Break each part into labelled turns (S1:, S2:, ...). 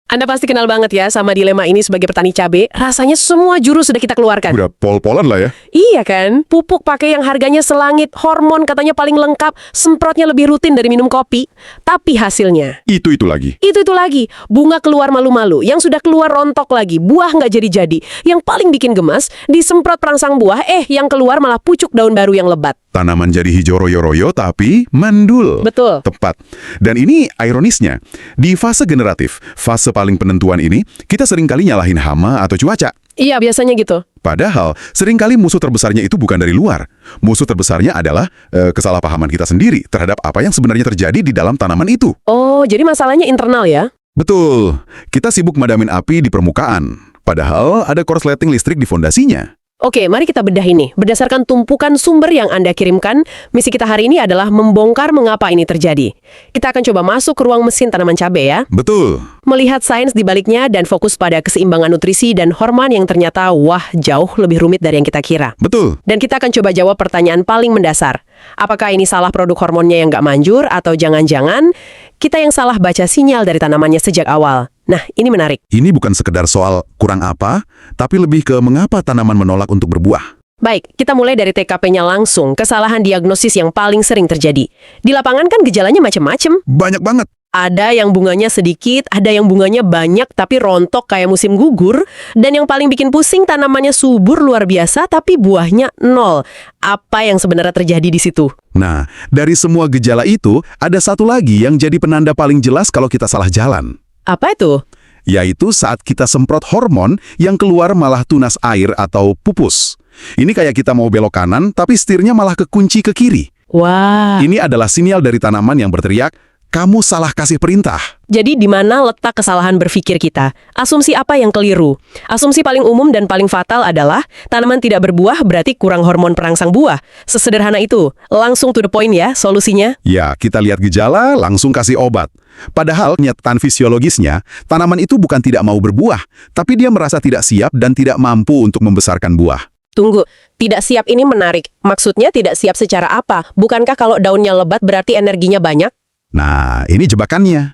S1: Anda pasti kenal banget ya sama dilema ini sebagai petani cabai. Rasanya semua jurus sudah kita keluarkan.
S2: Udah pol-polan lah ya.
S1: Iya kan? Pupuk pakai yang harganya selangit, hormon katanya paling lengkap, semprotnya lebih rutin dari minum kopi. Tapi hasilnya
S2: Itu lagi.
S1: itu lagi. Bunga keluar malu-malu, yang sudah keluar rontok lagi, buah nggak jadi-jadi. Yang paling bikin gemas, disemprot perangsang buah, yang keluar malah pucuk daun baru yang lebat.
S2: Tanaman jadi hijau royo-royo tapi mandul.
S1: Betul.
S2: Tepat. Dan ini ironisnya, di fase generatif, fase paling penentuan ini, kita seringkali nyalahin hama atau cuaca.
S1: Iya, biasanya gitu.
S2: Padahal, seringkali musuh terbesarnya itu bukan dari luar. Musuh terbesarnya adalah kesalahpahaman kita sendiri terhadap apa yang sebenarnya terjadi di dalam tanaman itu.
S1: Oh, jadi masalahnya internal ya?
S2: Betul. Kita sibuk madamin api di permukaan. Padahal ada korsleting listrik di fondasinya.
S1: Oke, mari kita bedah ini. Berdasarkan tumpukan sumber yang Anda kirimkan, misi kita hari ini adalah membongkar mengapa ini terjadi. Kita akan coba masuk ke ruang mesin tanaman cabai ya.
S2: Betul.
S1: Melihat sains di baliknya dan fokus pada keseimbangan nutrisi dan hormon yang ternyata, jauh lebih rumit dari yang kita kira.
S2: Betul.
S1: Dan kita akan coba jawab pertanyaan paling mendasar. Apakah ini salah produk hormonnya yang nggak manjur, atau jangan-jangan kita yang salah baca sinyal dari tanamannya sejak awal? Nah, ini menarik.
S2: Ini bukan sekedar soal kurang apa, tapi lebih ke mengapa tanaman menolak untuk berbuah.
S1: Baik, kita mulai dari TKP-nya langsung, kesalahan diagnosis yang paling sering terjadi. Di lapangan kan gejalanya macam-macam.
S2: Banyak banget.
S1: Ada yang bunganya sedikit, ada yang bunganya banyak tapi rontok kayak musim gugur, dan yang paling bikin pusing tanamannya subur luar biasa tapi buahnya nol. Apa yang sebenarnya terjadi di situ?
S2: Nah, dari semua gejala itu, ada satu lagi yang jadi penanda paling jelas kalau kita salah jalan.
S1: Apa itu?
S2: Yaitu saat kita semprot hormon yang keluar malah tunas air atau pupus. Ini kayak kita mau belok kanan, tapi setirnya malah kekunci ke kiri.
S1: Wah.
S2: Ini adalah sinyal dari tanaman yang berteriak, kamu salah kasih perintah.
S1: Jadi di mana letak kesalahan berpikir kita? Asumsi apa yang keliru? Asumsi paling umum dan paling fatal adalah tanaman tidak berbuah berarti kurang hormon perangsang buah. Sesederhana itu. Langsung to the point ya solusinya.
S2: Ya, kita lihat gejala, langsung kasih obat. Padahal kenyataan fisiologisnya, tanaman itu bukan tidak mau berbuah, tapi dia merasa tidak siap dan tidak mampu untuk membesarkan buah.
S1: Tunggu, tidak siap ini menarik. Maksudnya tidak siap secara apa? Bukankah kalau daunnya lebat berarti energinya banyak?
S2: Nah, ini jebakannya.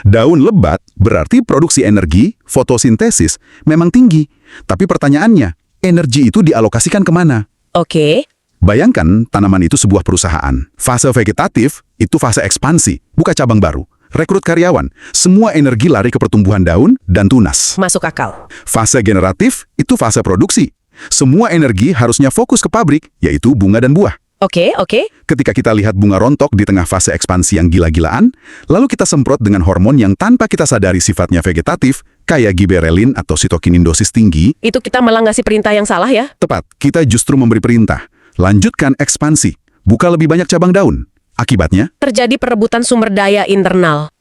S2: Daun lebat berarti produksi energi, fotosintesis, memang tinggi. Tapi pertanyaannya, energi itu dialokasikan kemana?
S1: Oke.
S2: Bayangkan tanaman itu sebuah perusahaan. Fase vegetatif itu fase ekspansi, buka cabang baru. Rekrut karyawan, semua energi lari ke pertumbuhan daun dan tunas.
S1: Masuk akal.
S2: Fase generatif itu fase produksi. Semua energi harusnya fokus ke pabrik, yaitu bunga dan buah.
S1: Oke.
S2: Ketika kita lihat bunga rontok di tengah fase ekspansi yang gila-gilaan, lalu kita semprot dengan hormon yang tanpa kita sadari sifatnya vegetatif, kayak giberelin atau sitokinindosis tinggi.
S1: Itu kita malah ngasih perintah yang salah ya?
S2: Tepat, kita justru memberi perintah. Lanjutkan ekspansi, buka lebih banyak cabang daun. Akibatnya,
S1: Terjadi perebutan sumber daya internal.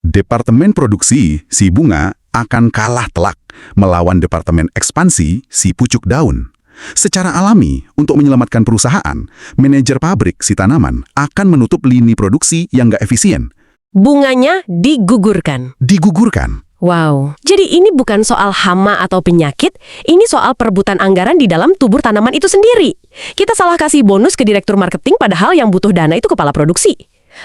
S2: departemen produksi, si bunga, akan kalah telak melawan departemen ekspansi, si pucuk daun. Secara alami, untuk menyelamatkan perusahaan, manajer pabrik si tanaman akan menutup lini produksi yang nggak efisien.
S1: Bunganya digugurkan.
S2: Digugurkan.
S1: Wow. Jadi ini bukan soal hama atau penyakit, ini soal perebutan anggaran di dalam tubuh tanaman itu sendiri. Kita salah kasih bonus ke direktur marketing padahal yang butuh dana itu kepala produksi.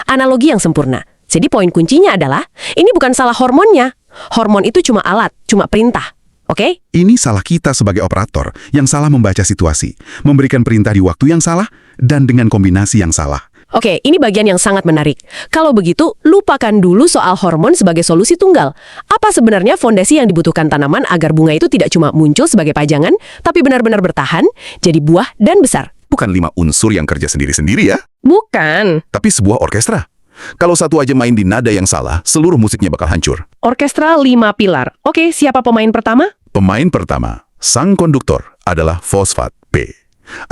S1: Analogi yang sempurna. Jadi poin kuncinya adalah, ini bukan salah hormonnya. Hormon itu cuma alat, cuma perintah. Oke?
S2: Ini salah kita sebagai operator yang salah membaca situasi, memberikan perintah di waktu yang salah, dan dengan kombinasi yang salah.
S1: Oke, ini bagian yang sangat menarik. Kalau begitu, lupakan dulu soal hormon sebagai solusi tunggal. Apa sebenarnya fondasi yang dibutuhkan tanaman agar bunga itu tidak cuma muncul sebagai pajangan, tapi benar-benar bertahan, jadi buah dan besar?
S2: Bukan 5 unsur yang kerja sendiri-sendiri ya,
S1: Bukan.
S2: tapi sebuah orkestra. Kalau satu aja main di nada yang salah, seluruh musiknya bakal hancur.
S1: Orkestra 5 pilar. Oke, siapa pemain pertama?
S2: Pemain pertama, sang konduktor, adalah fosfat P.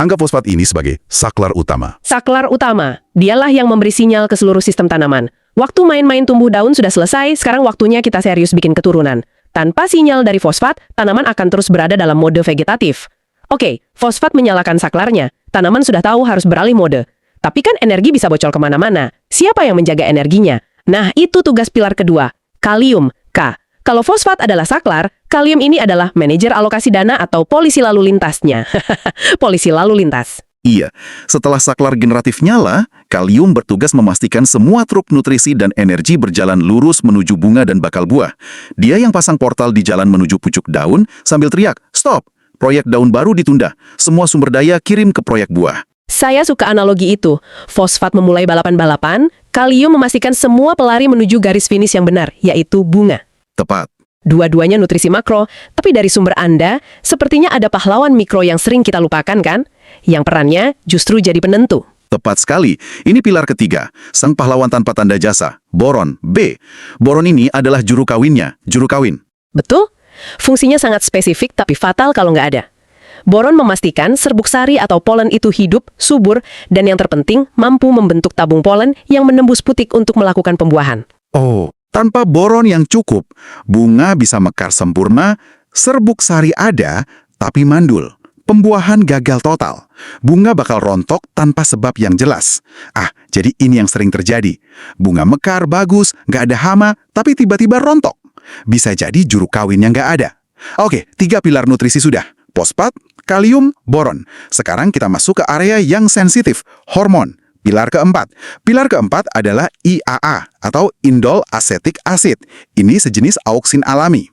S2: Anggap fosfat ini sebagai saklar utama.
S1: Saklar utama. Dialah yang memberi sinyal ke seluruh sistem tanaman. Waktu main-main tumbuh daun sudah selesai, sekarang waktunya kita serius bikin keturunan. Tanpa sinyal dari fosfat, tanaman akan terus berada dalam mode vegetatif. Oke, fosfat menyalakan saklarnya. Tanaman sudah tahu harus beralih mode. Tapi kan energi bisa bocor kemana-mana. Siapa yang menjaga energinya? Nah, itu tugas pilar kedua. Kalium, K. Kalau fosfat adalah saklar, kalium ini adalah manajer alokasi dana atau polisi lalu lintasnya. Polisi lalu lintas.
S2: Iya, setelah saklar generatif nyala,
S3: Kalium bertugas memastikan semua truk nutrisi dan energi berjalan lurus menuju bunga dan bakal buah. Dia yang pasang portal di jalan menuju pucuk daun sambil teriak, "Stop! Proyek daun baru ditunda. Semua sumber daya kirim ke proyek buah."
S1: Saya suka analogi itu. Fosfat memulai balapan-balapan, kalium memastikan semua pelari menuju garis finish yang benar, yaitu bunga.
S3: Tepat.
S1: Dua-duanya nutrisi makro, tapi dari sumber Anda, sepertinya ada pahlawan mikro yang sering kita lupakan kan? Yang perannya justru jadi penentu.
S3: Tepat sekali. Ini pilar ketiga, sang pahlawan tanpa tanda jasa, boron, B. Boron ini adalah juru kawinnya, juru kawin.
S1: Betul? Fungsinya sangat spesifik tapi fatal kalau nggak ada. Boron memastikan serbuk sari atau polen itu hidup, subur, dan yang terpenting mampu membentuk tabung polen yang menembus putik untuk melakukan pembuahan.
S3: Oh, tanpa boron yang cukup, bunga bisa mekar sempurna, serbuk sari ada, tapi mandul. Pembuahan gagal total. Bunga bakal rontok tanpa sebab yang jelas. Jadi ini yang sering terjadi. Bunga mekar, bagus, nggak ada hama, tapi tiba-tiba rontok. Bisa jadi juru kawinnya nggak ada. Oke, 3 pilar nutrisi sudah. Fosfat, kalium, boron. Sekarang kita masuk ke area yang sensitif, hormon. Pilar keempat. Pilar keempat adalah IAA atau indol acetic acid. Ini sejenis auksin alami.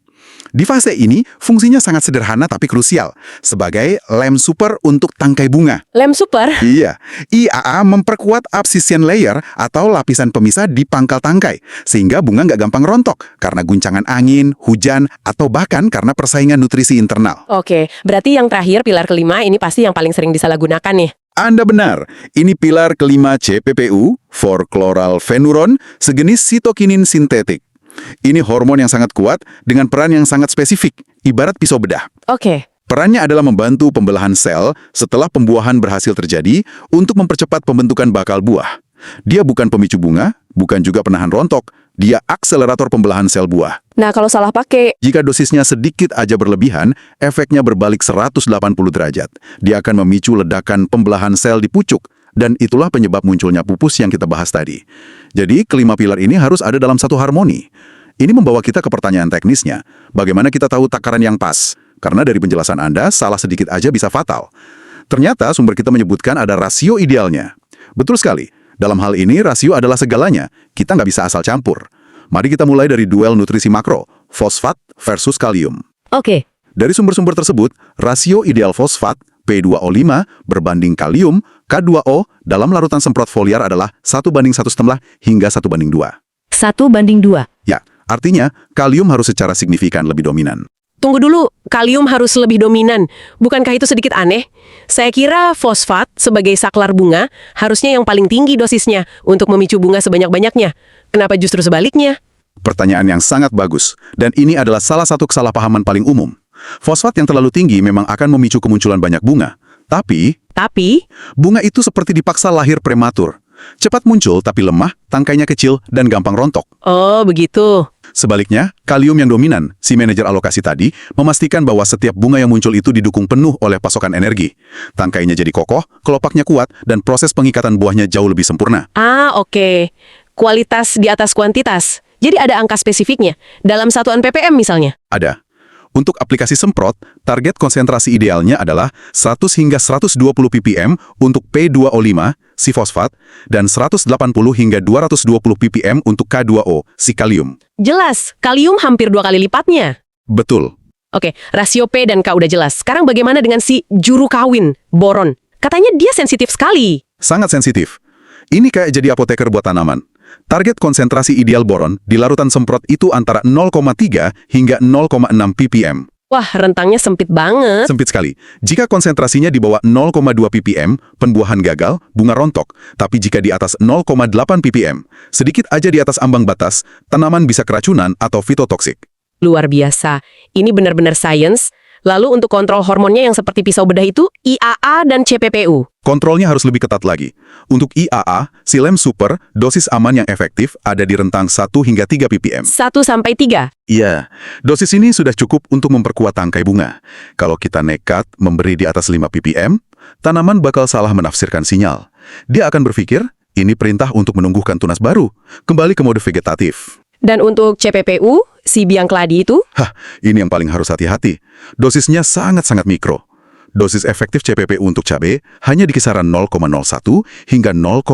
S3: Di fase ini, fungsinya sangat sederhana tapi krusial, sebagai lem super untuk tangkai bunga.
S1: Lem super?
S3: Iya, IAA memperkuat abscission layer atau lapisan pemisah di pangkal tangkai, sehingga bunga nggak gampang rontok karena guncangan angin, hujan, atau bahkan karena persaingan nutrisi internal.
S1: Oke, berarti yang terakhir, pilar kelima, ini pasti yang paling sering disalahgunakan nih.
S3: Anda benar, ini pilar kelima CPPU, 4-chloralphenuron, sejenis sitokinin sintetik. Ini hormon yang sangat kuat dengan peran yang sangat spesifik, ibarat pisau bedah.
S1: Oke.
S3: Perannya adalah membantu pembelahan sel setelah pembuahan berhasil terjadi untuk mempercepat pembentukan bakal buah. Dia bukan pemicu bunga, bukan juga penahan rontok, dia akselerator pembelahan sel buah.
S1: Nah, kalau salah pakai,
S3: Jika dosisnya sedikit aja berlebihan, efeknya berbalik 180 derajat. Dia akan memicu ledakan pembelahan sel di pucuk, dan itulah penyebab munculnya pupus yang kita bahas tadi. Jadi, kelima pilar ini harus ada dalam satu harmoni. Ini membawa kita ke pertanyaan teknisnya. Bagaimana kita tahu takaran yang pas? Karena dari penjelasan Anda, salah sedikit aja bisa fatal. Ternyata sumber kita menyebutkan ada rasio idealnya. Betul sekali. Dalam hal ini, rasio adalah segalanya. Kita nggak bisa asal campur. Mari kita mulai dari duel nutrisi makro, fosfat versus kalium.
S1: oke.
S3: Dari sumber-sumber tersebut, rasio ideal fosfat, P2O5, berbanding kalium, K2O, dalam larutan semprot foliar adalah 1:1,5 hingga 1:2.
S1: 1:2.
S3: Ya, artinya kalium harus secara signifikan lebih dominan.
S1: Tunggu dulu, kalium harus lebih dominan. Bukankah itu sedikit aneh? Saya kira fosfat sebagai saklar bunga harusnya yang paling tinggi dosisnya untuk memicu bunga sebanyak-banyaknya. Kenapa justru sebaliknya?
S3: Pertanyaan yang sangat bagus, dan ini adalah salah satu kesalahpahaman paling umum. Fosfat yang terlalu tinggi memang akan memicu kemunculan banyak bunga. Tapi, bunga itu seperti dipaksa lahir prematur. Cepat muncul tapi lemah, tangkainya kecil, dan gampang rontok.
S1: Oh, begitu.
S3: Sebaliknya, kalium yang dominan, si manajer alokasi tadi, memastikan bahwa setiap bunga yang muncul itu didukung penuh oleh pasokan energi. Tangkainya jadi kokoh, kelopaknya kuat, dan proses pengikatan buahnya jauh lebih sempurna.
S1: Oke. Kualitas di atas kuantitas. Jadi ada angka spesifiknya. Dalam satuan ppm misalnya.
S3: Ada. Untuk aplikasi semprot, target konsentrasi idealnya adalah 100 hingga 120 ppm untuk P2O5, si fosfat, dan 180 hingga 220 ppm untuk K2O, si kalium.
S1: Jelas, kalium hampir 2 kali lipatnya.
S3: Betul.
S1: Oke, rasio P dan K udah jelas. Sekarang bagaimana dengan si juru kawin, boron? Katanya dia sensitif sekali.
S3: Sangat sensitif. Ini kayak jadi apoteker buat tanaman. Target konsentrasi ideal boron di larutan semprot itu antara 0,3 hingga 0,6 ppm.
S1: Wah, rentangnya sempit banget.
S3: Sempit sekali. Jika konsentrasinya di bawah 0,2 ppm, pembuahan gagal, bunga rontok. Tapi jika di atas 0,8 ppm, sedikit aja di atas ambang batas, tanaman bisa keracunan atau fitotoksik.
S1: Luar biasa. Ini benar-benar sains. Lalu untuk kontrol hormonnya yang seperti pisau bedah itu, IAA dan CPPU.
S3: Kontrolnya harus lebih ketat lagi. Untuk IAA, si lem super, dosis aman yang efektif ada di rentang 1 hingga 3 ppm.
S1: 1-3.
S3: Iya, dosis ini sudah cukup untuk memperkuat tangkai bunga. Kalau kita nekat memberi di atas 5 ppm, tanaman bakal salah menafsirkan sinyal. Dia akan berpikir, ini perintah untuk menumbuhkan tunas baru, kembali ke mode vegetatif.
S1: Dan untuk CPPU, si biang keladi itu?
S3: Ini yang paling harus hati-hati. Dosisnya sangat-sangat mikro.
S2: dosis efektif CPPU untuk cabai hanya di kisaran 0,01 hingga 0,05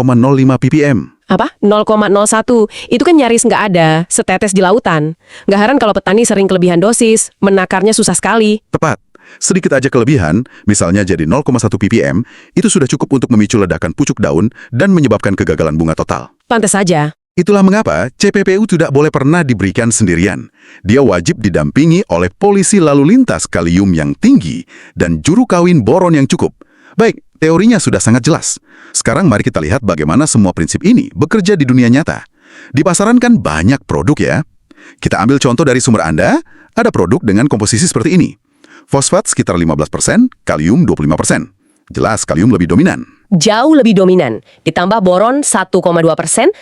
S2: ppm.
S1: Apa? 0,01. Itu kan nyaris nggak ada, setetes di lautan. Nggak heran kalau petani sering kelebihan dosis, menakarnya susah sekali.
S2: Tepat. Sedikit aja kelebihan, misalnya jadi 0,1 ppm, itu sudah cukup untuk memicu ledakan pucuk daun dan menyebabkan kegagalan bunga total.
S1: Pantes saja.
S2: Itulah mengapa CPPU tidak boleh pernah diberikan sendirian. Dia wajib didampingi oleh polisi lalu lintas kalium yang tinggi dan juru kawin boron yang cukup. Baik, teorinya sudah sangat jelas. Sekarang mari kita lihat bagaimana semua prinsip ini bekerja di dunia nyata. Di pasaran kan banyak produk ya. Kita ambil contoh dari sumber Anda, ada produk dengan komposisi seperti ini. Fosfat sekitar 15%, kalium 25%. Jelas kalium lebih dominan.
S1: Jauh lebih dominan, ditambah boron 1,2%,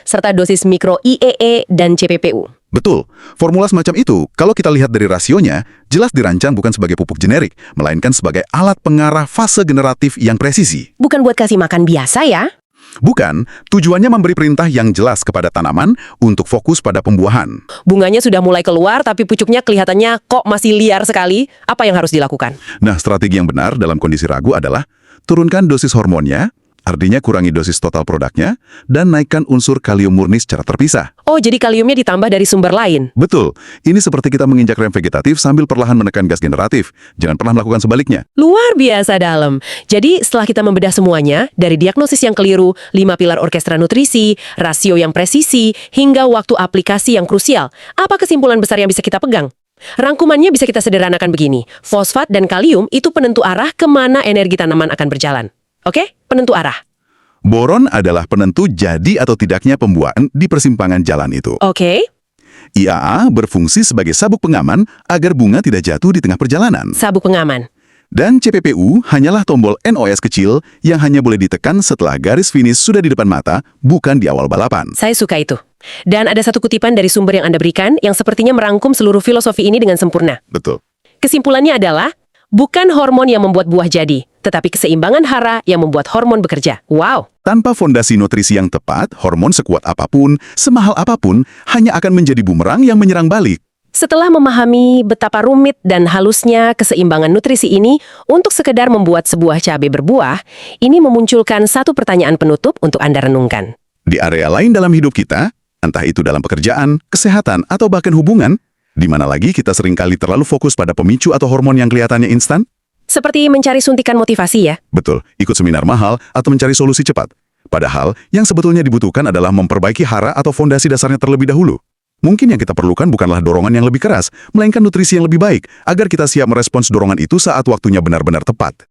S1: serta dosis mikro IEE dan CPPU.
S2: Betul, formula semacam itu, kalau kita lihat dari rasionya, jelas dirancang bukan sebagai pupuk generik, melainkan sebagai alat pengarah fase generatif yang presisi.
S1: Bukan buat kasih makan biasa ya?
S2: Bukan, tujuannya memberi perintah yang jelas kepada tanaman untuk fokus pada pembuahan.
S1: Bunganya sudah mulai keluar, tapi pucuknya kelihatannya kok masih liar sekali. Apa yang harus dilakukan?
S2: Nah, strategi yang benar dalam kondisi ragu adalah turunkan dosis hormonnya, artinya kurangi dosis total produknya, dan naikkan unsur kalium murni secara terpisah.
S1: Oh, jadi kaliumnya ditambah dari sumber lain?
S2: Betul, ini seperti kita menginjak rem vegetatif sambil perlahan menekan gas generatif. Jangan pernah melakukan sebaliknya.
S1: Luar biasa dalam. Jadi setelah kita membedah semuanya, dari diagnosis yang keliru, 5 pilar orkestra nutrisi, rasio yang presisi, hingga waktu aplikasi yang krusial, apa kesimpulan besar yang bisa kita pegang? Rangkumannya bisa kita sederhanakan begini. Fosfat dan kalium itu penentu arah kemana energi tanaman akan berjalan. Oke? Penentu arah.
S2: Boron adalah penentu jadi atau tidaknya pembuahan di persimpangan jalan itu.
S1: Oke?
S2: IAA berfungsi sebagai sabuk pengaman agar bunga tidak jatuh di tengah perjalanan.
S1: Sabuk pengaman.
S2: Dan CPPU hanyalah tombol NOS kecil yang hanya boleh ditekan setelah garis finish sudah di depan mata, bukan di awal balapan.
S1: Saya suka itu. Dan ada satu kutipan dari sumber yang Anda berikan yang sepertinya merangkum seluruh filosofi ini dengan sempurna.
S2: Betul.
S1: Kesimpulannya adalah, bukan hormon yang membuat buah jadi, tetapi keseimbangan hara yang membuat hormon bekerja. Wow!
S2: Tanpa fondasi nutrisi yang tepat, hormon sekuat apapun, semahal apapun, hanya akan menjadi bumerang yang menyerang balik.
S1: Setelah memahami betapa rumit dan halusnya keseimbangan nutrisi ini untuk sekedar membuat sebuah cabai berbuah, ini memunculkan satu pertanyaan penutup untuk Anda renungkan.
S2: Di area lain dalam hidup kita, entah itu dalam pekerjaan, kesehatan, atau bahkan hubungan, di mana lagi kita seringkali terlalu fokus pada pemicu atau hormon yang kelihatannya instan?
S1: Seperti mencari suntikan motivasi ya.
S2: Betul, ikut seminar mahal atau mencari solusi cepat. Padahal, yang sebetulnya dibutuhkan adalah memperbaiki hara atau fondasi dasarnya terlebih dahulu. Mungkin yang kita perlukan bukanlah dorongan yang lebih keras, melainkan nutrisi yang lebih baik, agar kita siap merespons dorongan itu saat waktunya benar-benar tepat.